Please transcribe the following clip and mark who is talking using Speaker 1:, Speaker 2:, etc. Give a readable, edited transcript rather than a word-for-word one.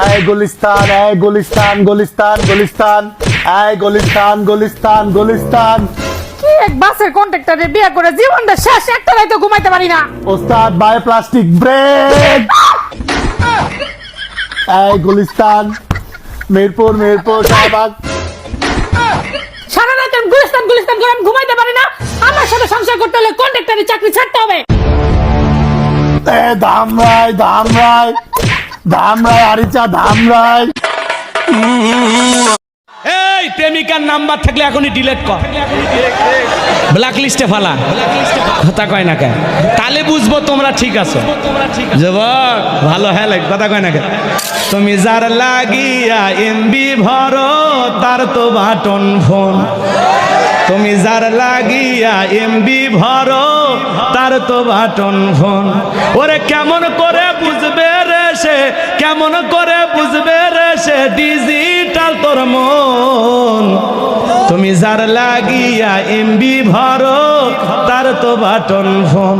Speaker 1: এই গুলিস্তান, এই গুলিস্তান, গুলিস্তান, গুলিস্তান, এই গুলিস্তান, গুলিস্তান, গুলিস্তান।
Speaker 2: কি এক বাসের কন্ট্রাক্টরে বিয়ে করে জীবনটা শেষ, একটা রাইতে ঘুমাইতে পারি না।
Speaker 1: ওস্তাদ বাই প্লাস্টিক ব্রেক। এই গুলিস্তান, মিরপুর, মিরপুর, শাহবাগ।
Speaker 2: সারা রাত আমি গুলিস্তান গুলিস্তান করে আমি ঘুমাইতে পারি না। আমার সাথে সংসার করতে হলে কন্ট্রাক্টরের চাকরি ছাড়তে হবে।
Speaker 1: ধামরাই, ধামরাই, ধামরাই, আরিচা ধামরাই।
Speaker 3: এই প্রেমিকার নাম্বার থাকলে এখনই ডিলিট কর, ব্ল্যাক লিস্টে ফালা। কথা কয় না কেন? তাহলে বুঝবো তোমরা ঠিক আছো। যুবক ভালো হ্যাঁ লাগে, কথা কয় না কেন? তুমি যার লাগিয়া এমবি ভরো তার তো বাটন ফোন। তুমি যার লাগিয়া এমবি ভরো তার তো বাটন ফোন। ওরে কেমন করে বুঝবে রে সে, কেমন করে বুঝবে রে সে ডিজিটাল তোর মন। তুমি যার লাগিয়া এমবি ভরো তার তো বাটন ফোন।